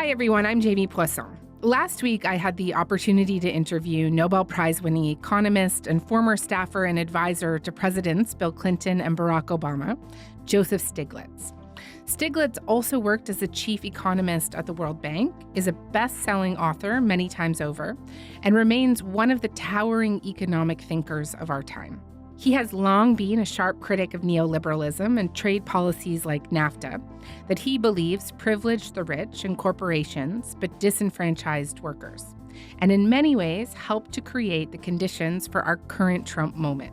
Hi, everyone. I'm Jamie Poisson. Last week, I had the opportunity to interview Nobel Prize-winning economist and former staffer and advisor to Presidents Bill Clinton and Barack Obama, Joseph Stiglitz. Stiglitz also worked as the chief economist at the World Bank, is a best-selling author many times over, and remains one of the towering economic thinkers of our time. He has long been a sharp critic of neoliberalism and trade policies like NAFTA that he believes privilege the rich and corporations but disenfranchised workers, and in many ways helped to create the conditions for our current Trump moment.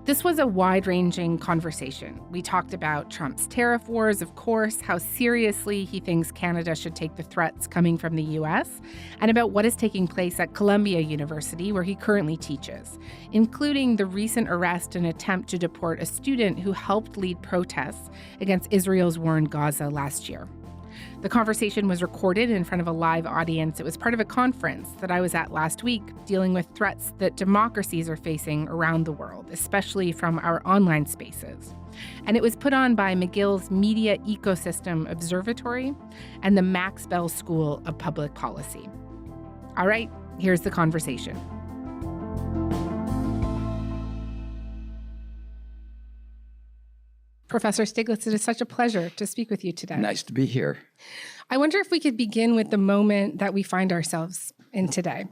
This was a wide-ranging conversation. We talked about Trump's tariff wars, of course, how seriously he thinks Canada should take the threats coming from the U.S., and about what is taking place at Columbia University, where he currently teaches, including the recent arrest and attempt to deport a student who helped lead protests against Israel's war in Gaza last year. The conversation was recorded in front of a live audience. It was part of a conference that I was at last week dealing with threats that democracies are facing around the world, especially from our online spaces. And it was put on by McGill's Media Ecosystem Observatory and the Max Bell School of Public Policy. All right, here's the conversation. Professor Stiglitz, it is such a pleasure to speak with you today. Nice to be here. I wonder if we could begin with the moment that we find ourselves in today,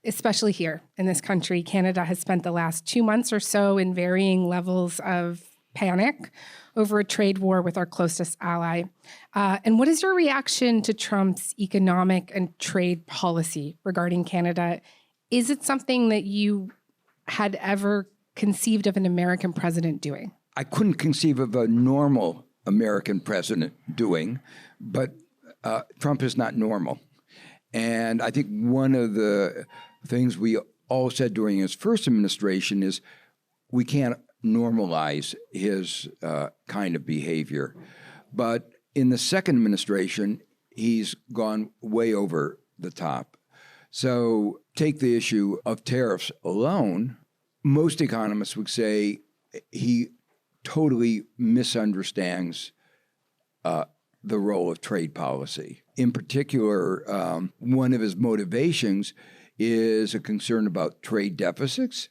especially here in this country. Canada has spent the last 2 months or so in varying levels of panic over a trade war with our closest ally. And what is your reaction to Trump's economic and trade policy regarding Canada? Is it something that you had ever conceived of an American president doing? I couldn't conceive of a normal American president doing, but Trump is not normal. And I think one of the things we all said during his first administration is we can't normalize his kind of behavior. But in the second administration, he's gone way over the top. So take the issue of tariffs alone. Most economists would say he totally misunderstands the role of trade policy. In particular, one of his motivations is a concern about trade deficits.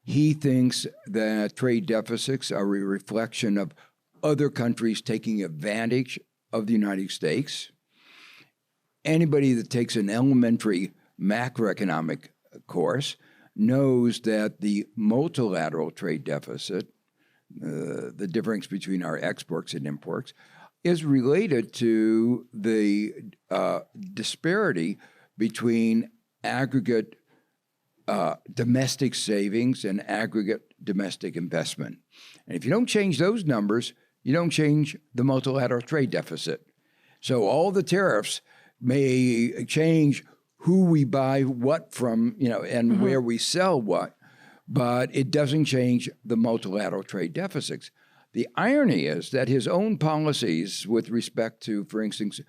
He thinks that trade deficits are a reflection of other countries taking advantage of the United States. Anybody that takes an elementary macroeconomic course knows that the multilateral trade deficit, the difference between our exports and imports, is related to the disparity between aggregate domestic savings and aggregate domestic investment. And if you don't change those numbers, you don't change the multilateral trade deficit. So all the tariffs may change who we buy what from, and where we sell what, but it doesn't change the multilateral trade deficits. The irony is that his own policies with respect to, for instance,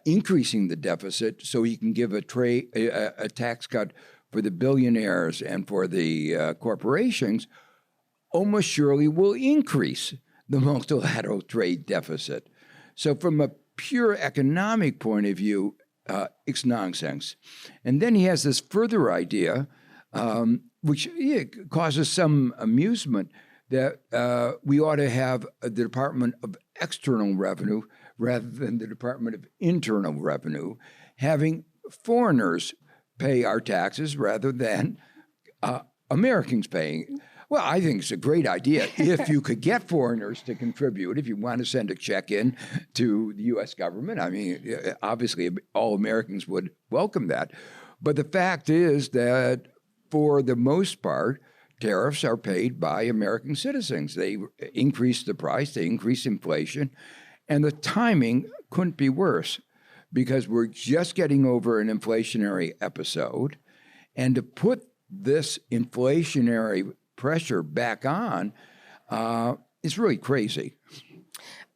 increasing the deficit so he can give a tax cut for the billionaires and for the corporations almost surely will increase the multilateral trade deficit. So from a pure economic point of view, it's nonsense. And then he has this further idea, which causes some amusement, that we ought to have the Department of External Revenue rather than the Department of Internal Revenue, having foreigners pay our taxes rather than Americans paying. Well, I think it's a great idea if you could get foreigners to contribute, if you want to send a check in to the U.S. government. I mean, obviously, all Americans would welcome that. But the fact is that for the most part, tariffs are paid by American citizens. They increase the price, they increase inflation, and the timing couldn't be worse because we're just getting over an inflationary episode. And to put this inflationary pressure back on is really crazy.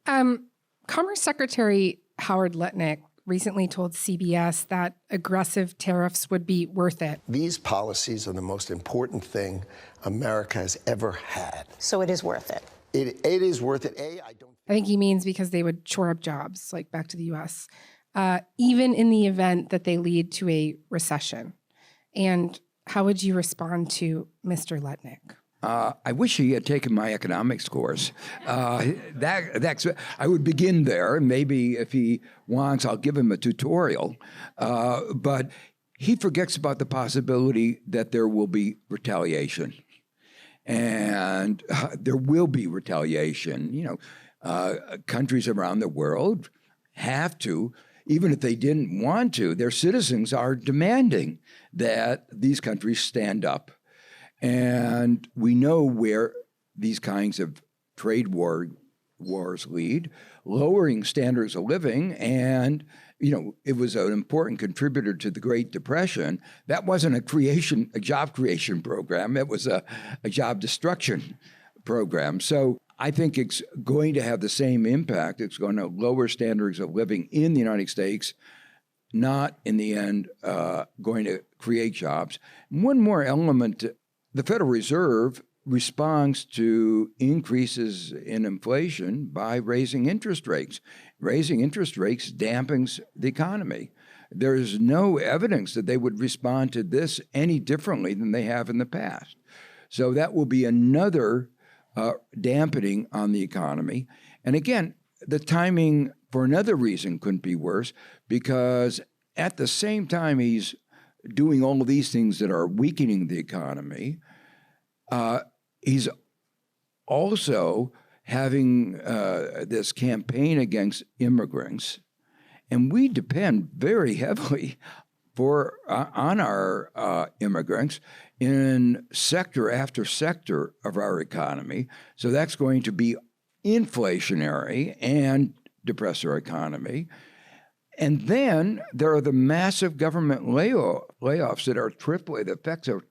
Commerce Secretary Howard Lutnick recently told CBS that aggressive tariffs would be worth it. These policies are the most important thing America has ever had. So it is worth it. It is worth it. I think he means because they would shore up jobs, like back to the U.S. even in the event that they lead to a recession. And how would you respond to Mr. Lutnick? I wish he had taken my economics course. That's I would begin there. Maybe if he wants, I'll give him a tutorial. But he forgets about the possibility that there will be retaliation. And there will be retaliation. Countries around the world have to, even if they didn't want to, their citizens are demanding that these countries stand up. And we know where these kinds of trade wars lead, lowering standards of living. And, it was an important contributor to the Great Depression. That wasn't a job creation program. It was a job destruction program. So I think it's going to have the same impact. It's going to lower standards of living in the United States, not in the end going to create jobs. One more element. The Federal Reserve responds to increases in inflation by raising interest rates. Raising interest rates dampens the economy. There is no evidence that they would respond to this any differently than they have in the past. So that will be another dampening on the economy. And again, the timing for another reason couldn't be worse, because at the same time he's doing all of these things that are weakening the economy, he's also having this campaign against immigrants, and we depend very heavily on our immigrants in sector after sector of our economy. So that's going to be inflationary and depress our economy. And then there are the massive government layoffs that are AAA. The effects are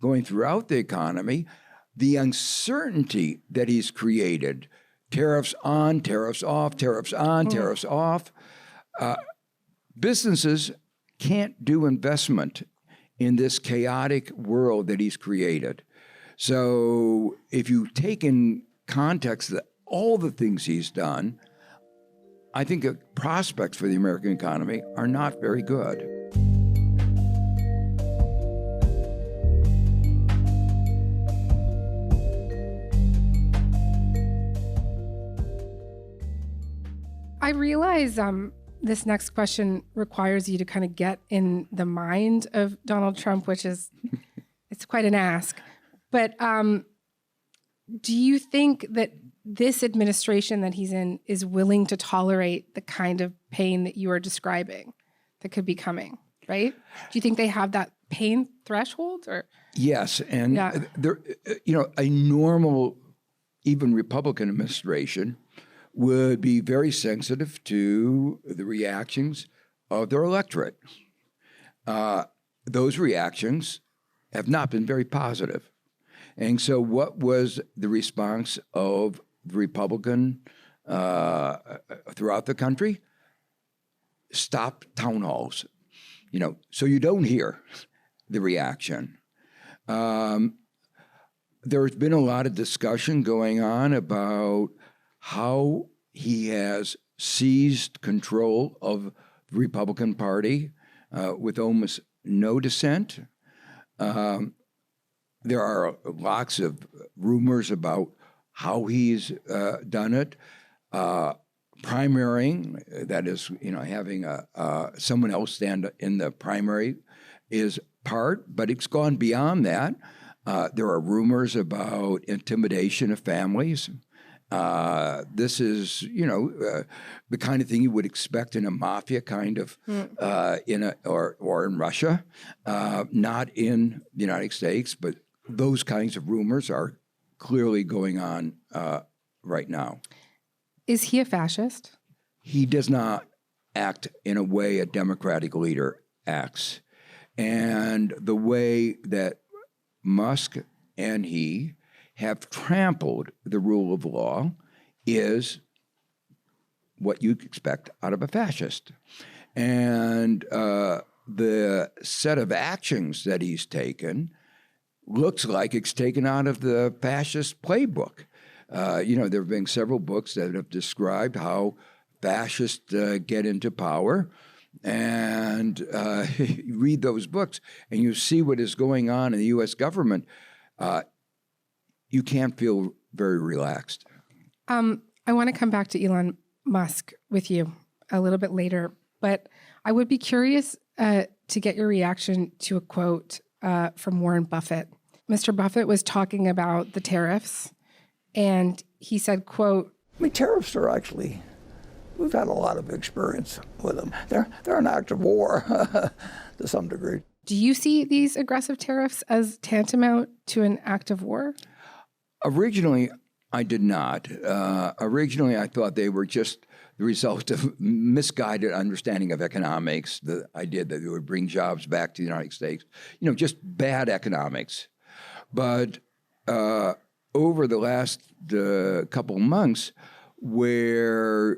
going throughout the economy. The uncertainty that he's created, tariffs on, tariffs off, tariffs on, tariffs off. Businesses can't do investment in this chaotic world that he's created. So if you take in context all the things he's done, I think the prospects for the American economy are not very good. I realize this next question requires you to kind of get in the mind of Donald Trump, which is, it's quite an ask. But do you think that this administration that he's in is willing to tolerate the kind of pain that you are describing that could be coming, right? Do you think they have that pain threshold? Or yes, and there, a normal, even Republican administration would be very sensitive to the reactions of their electorate. Those reactions have not been very positive. And so what was the response of the Republican throughout the country? Stop town halls, so you don't hear the reaction. There's been a lot of discussion going on about how he has seized control of the Republican Party with almost no dissent. There are lots of rumors about how he's done it. Primarying, that is, having someone else stand in the primary is part, but it's gone beyond that. There are rumors about intimidation of families. This is, the kind of thing you would expect in a mafia kind of, or in Russia, not in the United States, but those kinds of rumors are clearly going on right now. Is he a fascist? He does not act in a way a democratic leader acts. And the way that Musk and he have trampled the rule of law is what you'd expect out of a fascist. And the set of actions that he's taken looks like it's taken out of the fascist playbook. There have been several books that have described how fascists get into power. And you read those books and you see what is going on in the U.S. government, you can't feel very relaxed. I want to come back to Elon Musk with you a little bit later, but I would be curious to get your reaction to a quote from Warren Buffett. Mr. Buffett was talking about the tariffs, and he said, quote, tariffs are actually, we've had a lot of experience with them. They're an act of war to some degree. Do you see these aggressive tariffs as tantamount to an act of war? Originally, I did not. Originally, I thought they were just the result of misguided understanding of economics, the idea that they would bring jobs back to the United States, just bad economics. But over the last couple of months, where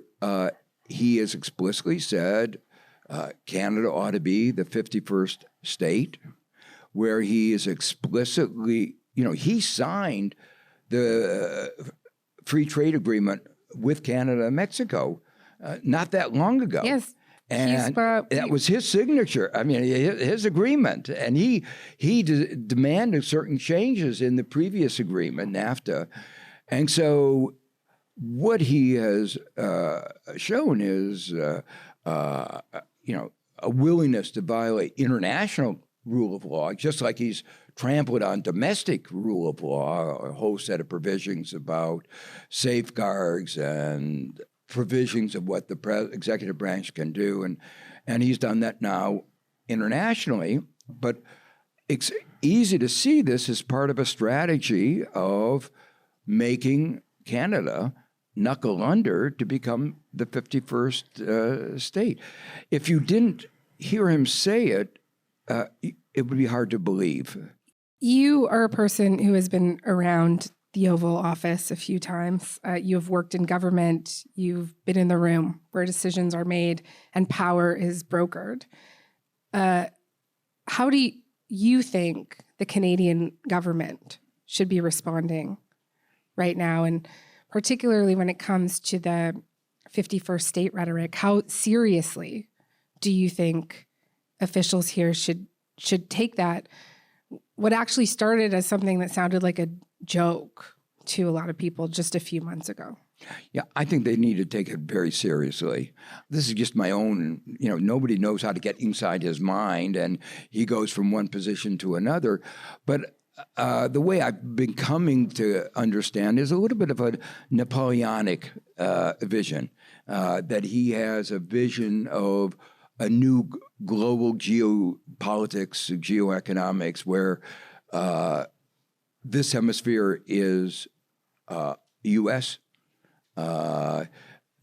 he has explicitly said Canada ought to be the 51st state, where he is explicitly, he signed the free trade agreement with Canada and Mexico not that long ago. Yes. And that was his signature. I mean, his agreement. And he demanded certain changes in the previous agreement, NAFTA. And so what he has shown is, a willingness to violate international rule of law, just like he's trampled on domestic rule of law, a whole set of provisions about safeguards and provisions of what the executive branch can do. And he's done that now internationally. But it's easy to see this as part of a strategy of making Canada knuckle under to become the 51st state. If you didn't hear him say it, it would be hard to believe. You are a person who has been around the Oval Office a few times. You have worked in government. You've been in the room where decisions are made and power is brokered. How do you think the Canadian government should be responding right now? And particularly when it comes to the 51st state rhetoric, how seriously do you think officials here should take that? What actually started as something that sounded like a joke to a lot of people just a few months ago. Yeah, I think they need to take it very seriously. This is just my own, nobody knows how to get inside his mind, and he goes from one position to another. But the way I've been coming to understand is a little bit of a Napoleonic vision, that he has a vision of a new global geopolitics, geoeconomics, where this hemisphere is U.S.,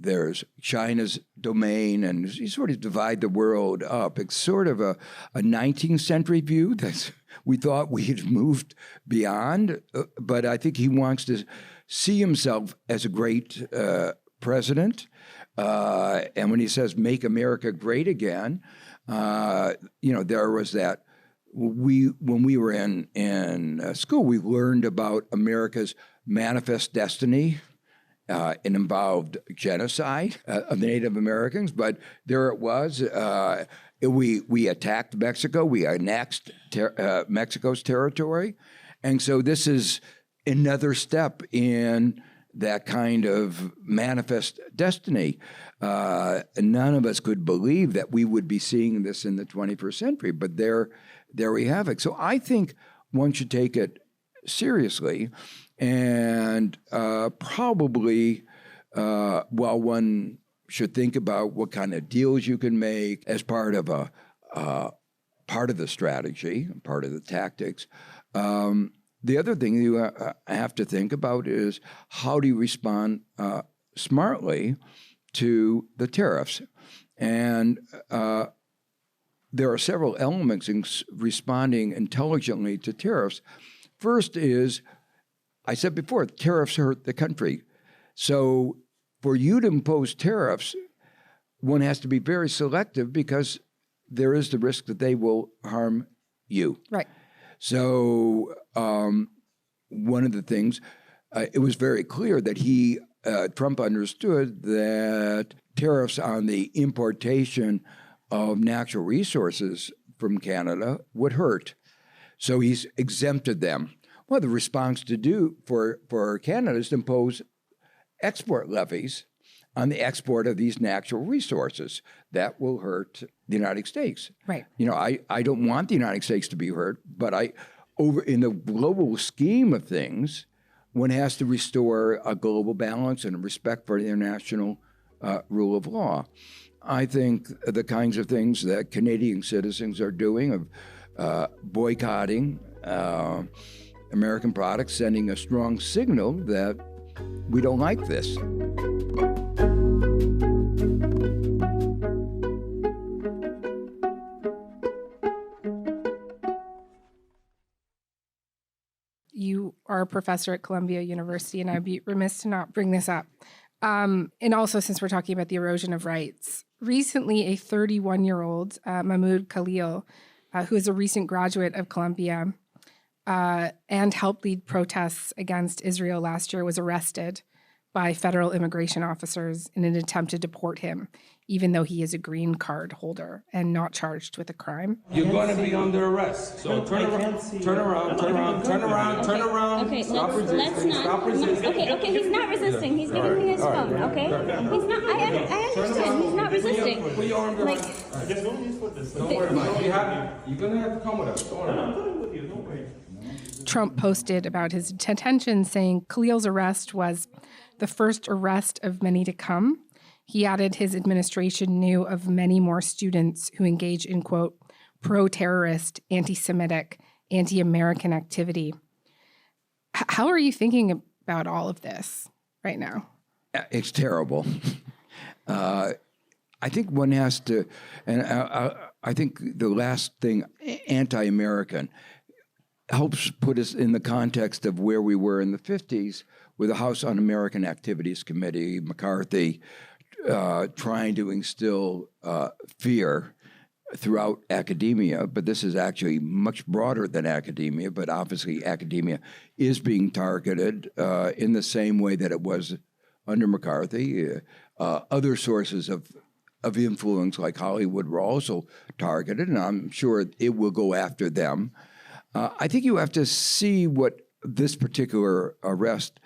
there's China's domain, and you sort of divide the world up. It's sort of a 19th century view that we thought we had moved beyond, but I think he wants to see himself as a great president. And when he says, make America great again, there was that, when we were in school, we learned about America's manifest destiny. It involved genocide of the Native Americans, but there it was. We attacked Mexico. We annexed Mexico's territory. And so this is another step in that kind of manifest destiny. None of us could believe that we would be seeing this in the 21st century, but there we have it. So I think one should take it seriously, and probably while one should think about what kind of deals you can make as part of part of the strategy, part of the tactics. The other thing you have to think about is how do you respond smartly to the tariffs? And there are several elements in responding intelligently to tariffs. First is, I said before, tariffs hurt the country. So for you to impose tariffs, one has to be very selective because there is the risk that they will harm you. Right. So one of the things, it was very clear that he Trump understood that tariffs on the importation of natural resources from Canada would hurt. So he's exempted them. Well, the response for Canada is to impose export levies on the export of these natural resources. That will hurt the United States. Right. I don't want the United States to be hurt, but in the global scheme of things, one has to restore a global balance and a respect for international rule of law. I think the kinds of things that Canadian citizens are doing of boycotting American products, sending a strong signal that we don't like this. You are a professor at Columbia University, and I'd be remiss to not bring this up. And also, since we're talking about the erosion of rights, recently a 31-year-old, Mahmoud Khalil, who is a recent graduate of Columbia and helped lead protests against Israel last year, was arrested by federal immigration officers in an attempt to deport him, even though he is a green card holder and not charged with a crime. You're going to be under arrest. So turn around. Okay, Stop let's resisting. not. Stop resisting. Okay, he's not resisting. He's giving me his phone, okay? He's not, I understand, he's not resisting. Put your arm around. Like, Don't worry about it. You're going to have to come with us. Don't worry. Trump posted about his detention, saying Khalil's arrest was the first arrest of many to come. He added his administration knew of many more students who engage in, quote, pro-terrorist, anti-Semitic, anti-American activity. How are you thinking about all of this right now? It's terrible. I think one has to, and I think the last thing, anti-American, helps put us in the context of where we were in the 50s with the House Un-American Activities Committee, McCarthy, trying to instill fear throughout academia, but this is actually much broader than academia, but obviously academia is being targeted in the same way that it was under McCarthy. Other sources of influence like Hollywood were also targeted, and I'm sure it will go after them. I think you have to see what this particular arrest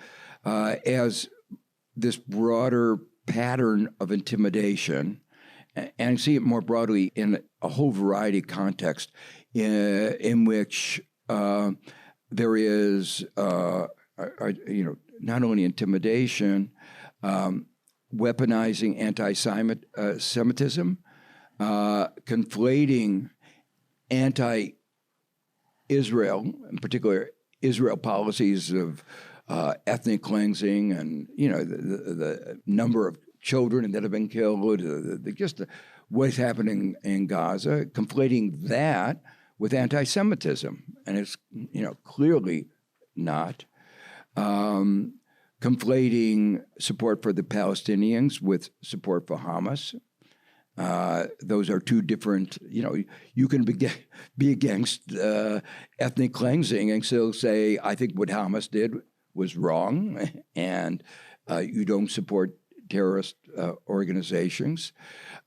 as this broader pattern of intimidation, and see it more broadly in a whole variety of contexts in which there is, not only intimidation, weaponizing anti-Semitism, conflating anti-Israel, in particular Israel policies of ethnic cleansing and, the number of children that have been killed, what's happening in Gaza, conflating that with anti-Semitism. And it's, clearly not. Conflating support for the Palestinians with support for Hamas. Those are two different, you can be against ethnic cleansing and still say, I think what Hamas did was wrong, and you don't support terrorist organizations.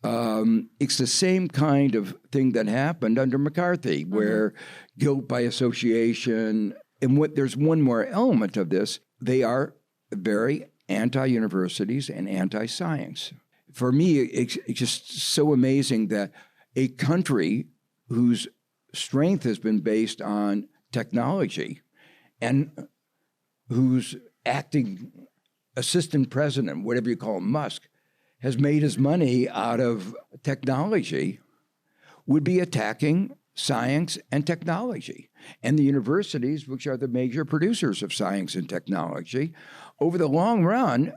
It's the same kind of thing that happened under McCarthy, where guilt by association, and there's one more element of this, they are very anti-universities and anti-science. For me, it's just so amazing that a country whose strength has been based on technology and whose acting assistant president, whatever you call him, Musk, has made his money out of technology, would be attacking science and technology. And the universities, which are the major producers of science and technology, over the long run,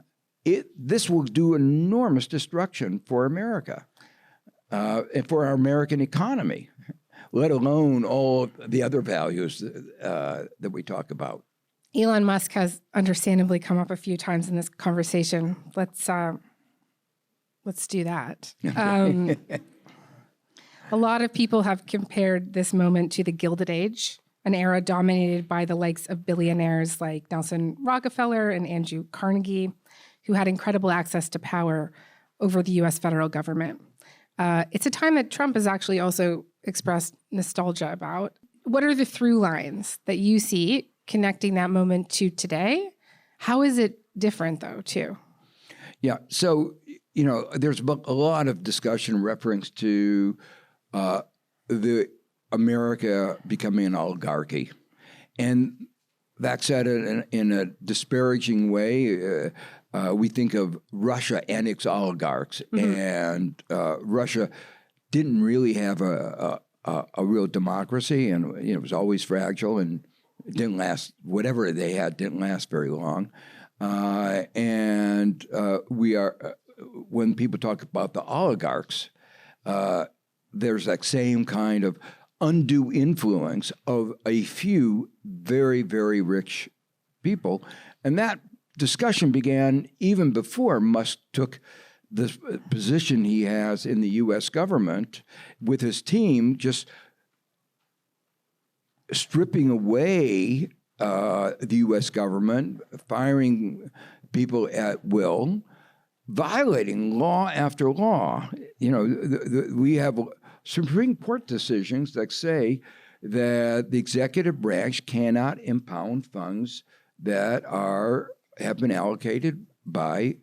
this will do enormous destruction for America and for our American economy, let alone all the other values that we talk about. Elon Musk has understandably come up a few times in this conversation. Let's do that. A lot of people have compared this moment to the Gilded Age, an era dominated by the likes of billionaires like Nelson Rockefeller and Andrew Carnegie, who had incredible access to power over the U.S. federal government. It's a time that Trump has actually also expressed nostalgia about. What are the through lines that you see connecting that moment to today? How is it different, though, too? Yeah. So, there's a lot of discussion reference to the America becoming an oligarchy. And that's said in a disparaging way. We think of Russia and its oligarchs, and Russia didn't really have a real democracy, and it was always fragile, and it didn't last. Whatever they had didn't last very long. When people talk about the oligarchs, there's that same kind of undue influence of a few very, very rich people. And that discussion began even before Musk took the position he has in the U.S. government with his team, just stripping away the U.S. government, firing people at will, violating law after law. We have Supreme Court decisions that say that the executive branch cannot impound funds that have been allocated by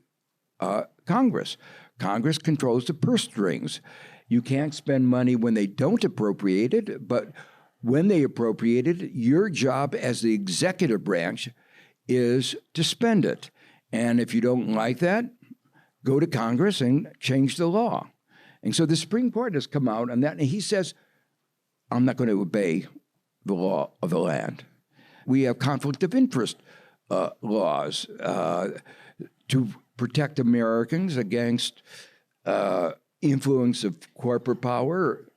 Congress. Congress controls the purse strings. You can't spend money when they don't appropriate it, but when they appropriate it, your job as the executive branch is to spend it. And if you don't like that, go to Congress and change the law. And so the Supreme Court has come out on that, and he says, I'm not going to obey the law of the land. We have conflict of interest laws to protect Americans against influence of corporate power.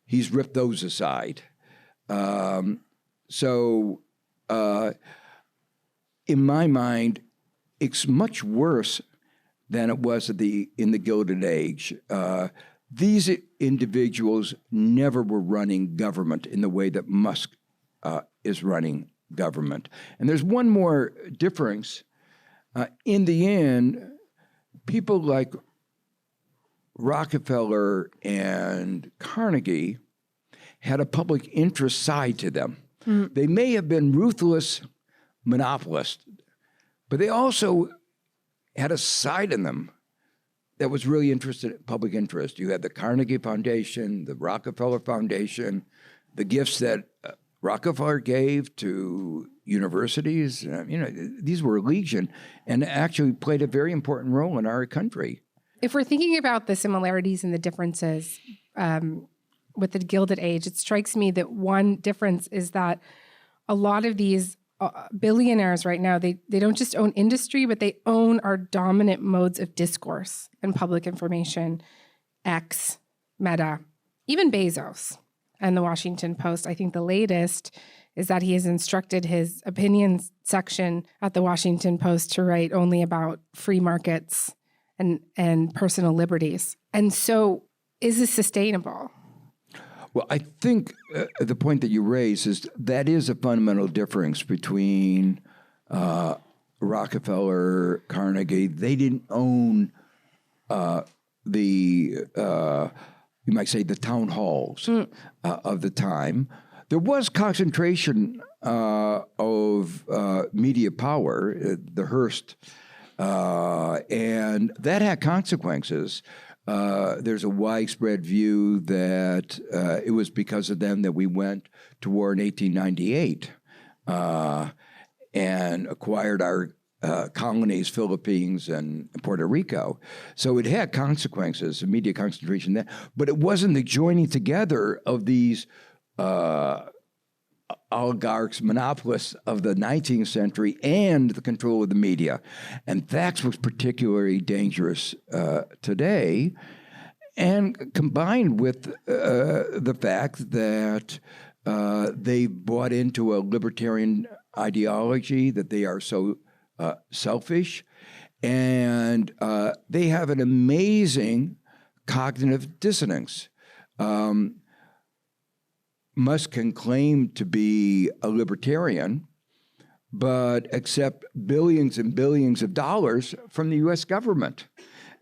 He's ripped those aside. So in my mind, it's much worse than it was in the Gilded Age. These individuals never were running government in the way that Musk is running government. And there's one more difference. In the end, people like Rockefeller and Carnegie had a public interest side to them. They may have been ruthless monopolists, but they also had a side in them that was really interested in public interest. You had the Carnegie Foundation, the Rockefeller Foundation, the gifts that Rockefeller gave to universities. These were legion and actually played a very important role in our country. If we're thinking about the similarities and the differences with the Gilded Age, it strikes me that one difference is that a lot of these billionaires right now, they don't just own industry, but they own our dominant modes of discourse and public information. X, Meta, even Bezos and the Washington Post. I think the latest is that he has instructed his opinions section at the Washington Post to write only about free markets and personal liberties. And so is this sustainable? Well, I think the point that you raise is that is a fundamental difference between Rockefeller, Carnegie. They didn't own you might say, the town halls of the time. There was concentration of media power, the Hearst, and that had consequences. There's a widespread view that it was because of them that we went to war in 1898 and acquired our colonies, Philippines and Puerto Rico. So it had consequences, immediate concentration there. But it wasn't the joining together of these oligarchs, monopolists of the 19th century and the control of the media. And that's what's particularly dangerous today. And combined with the fact that they bought into a libertarian ideology, that they are so selfish, and they have an amazing cognitive dissonance. Musk can claim to be a libertarian, but accept billions and billions of dollars from the U.S. government,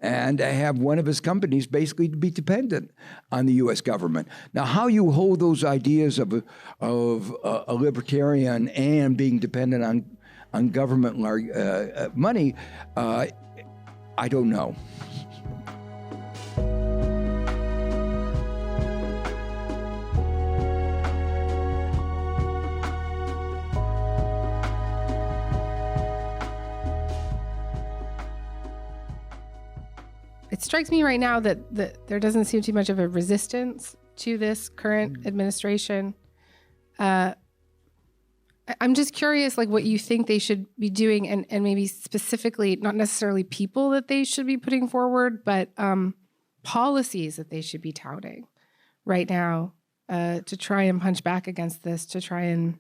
and have one of his companies basically to be dependent on the U.S. government. Now, how you hold those ideas of a libertarian and being dependent on government money, I don't know. It strikes me right now that there doesn't seem too much of a resistance to this current administration. I'm just curious, like, what you think they should be doing, and maybe specifically, not necessarily people that they should be putting forward, but policies that they should be touting right now to try and punch back against this, to try and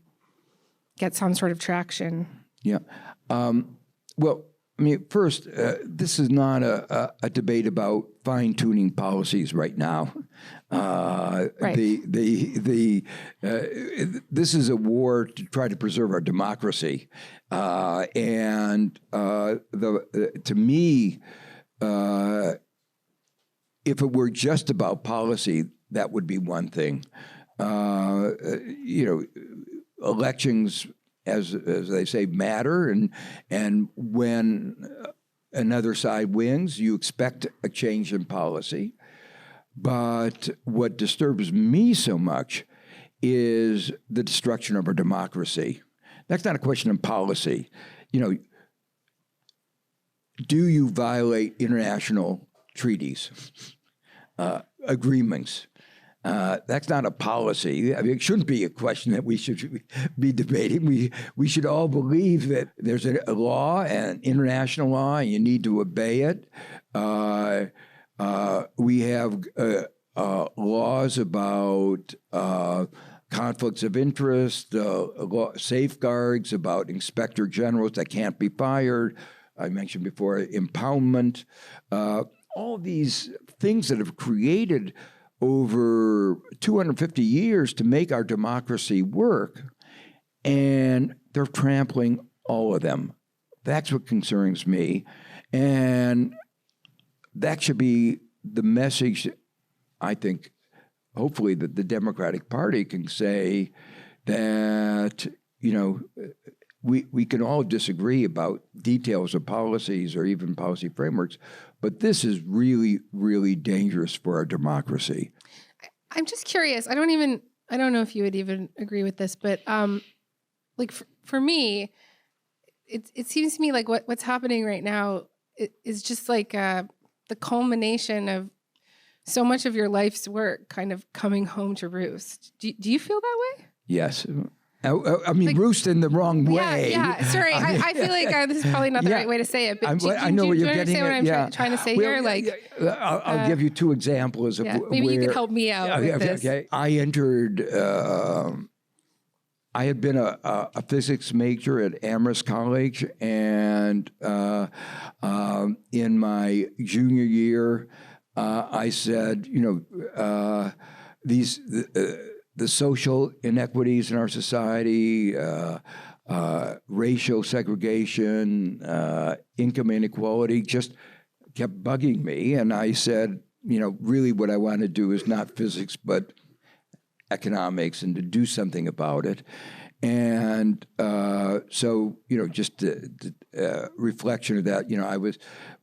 get some sort of traction. Yeah. Well, I mean, first, this is not a debate about fine-tuning policies right now. Right. This is a war to try to preserve our democracy, and to me, if it were just about policy, that would be one thing. Elections, as they say, matter, and when another side wins, you expect a change in policy. But what disturbs me so much is the destruction of our democracy. That's not a question of policy. Do you violate international treaties, agreements? That's not a policy. I mean, it shouldn't be a question that we should be debating. We should all believe that there's a law, an international law, and you need to obey it. We have laws about conflicts of interest, safeguards about inspector generals that can't be fired. I mentioned before impoundment. All these things that have created over 250 years to make our democracy work, and they're trampling all of them. That's what concerns me, and that should be the message, I think, hopefully, that the Democratic Party can say that, we can all disagree about details of policies or even policy frameworks, but this is really, really dangerous for our democracy. I'm just curious. I don't know if you would even agree with this, but for me, it seems to me like what's happening right now is just like the culmination of so much of your life's work kind of coming home to roost. Do you feel that way? Yes. I mean, roost in the wrong way. Yeah. Sorry, I feel like this is probably not the right way to say it. But I know what you're getting at. What I'm trying to say here? Like, I'll give you two examples of maybe you could help me out with this. Okay. I entered. I had been a physics major at Amherst College, and in my junior year, I said, the social inequities in our society, racial segregation, income inequality just kept bugging me. And I said, really what I want to do is not physics, but economics, and to do something about it. And so, just reflection of that, I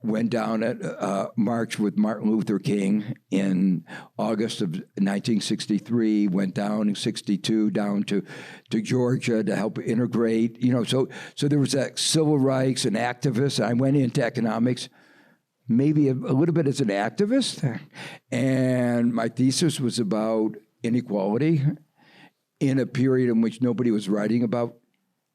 went down at march with Martin Luther King in August of 1963, went down in 62 down to Georgia to help integrate, so there was that civil rights and activists. I went into economics maybe a little bit as an activist, and my thesis was about inequality in a period in which nobody was writing about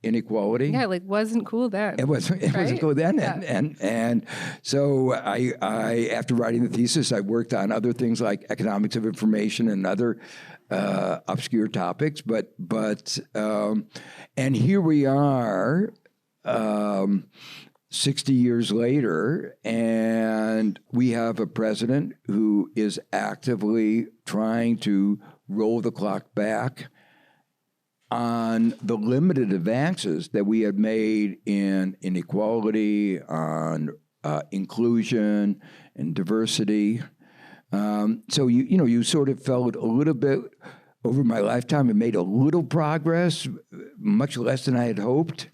inequality. Yeah, wasn't cool then. It wasn't cool then. Yeah. And so I after writing the thesis, I worked on other things like economics of information and other obscure topics. But and here we are 60 years later, and we have a president who is actively trying to roll the clock back on the limited advances that we had made in inequality, on inclusion and diversity. So you sort of felt a little bit over my lifetime and made a little progress, much less than I had hoped.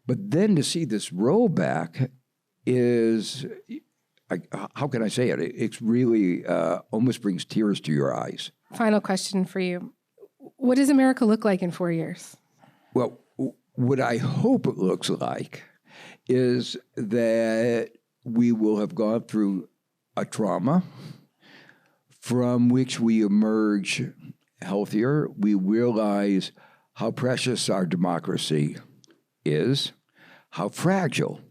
But then to see this rollback is, how can I say it? It's really almost brings tears to your eyes. Final question for you. What does America look like in 4 years? Well, what I hope it looks like is that we will have gone through a trauma from which we emerge healthier. We realize how precious our democracy is, how fragile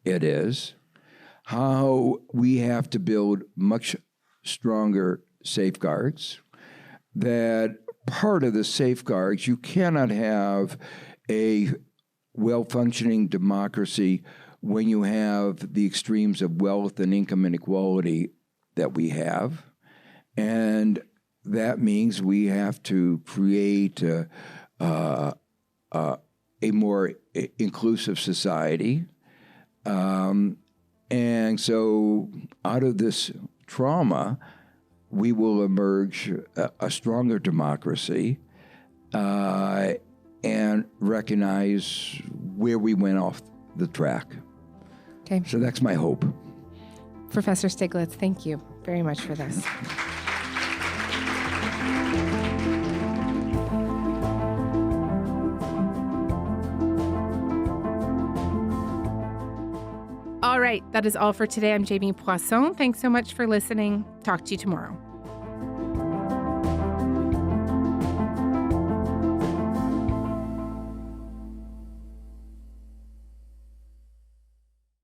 it is, how we have to build much stronger safeguards, that part of the safeguards, you cannot have a well-functioning democracy when you have the extremes of wealth and income inequality that we have. And that means we have to create a more inclusive society. And so out of this trauma, we will emerge a stronger democracy and recognize where we went off the track. Okay. So that's my hope. Professor Stiglitz, thank you very much for this. All right, that is all for today. I'm Jamie Poisson. Thanks so much for listening. Talk to you tomorrow.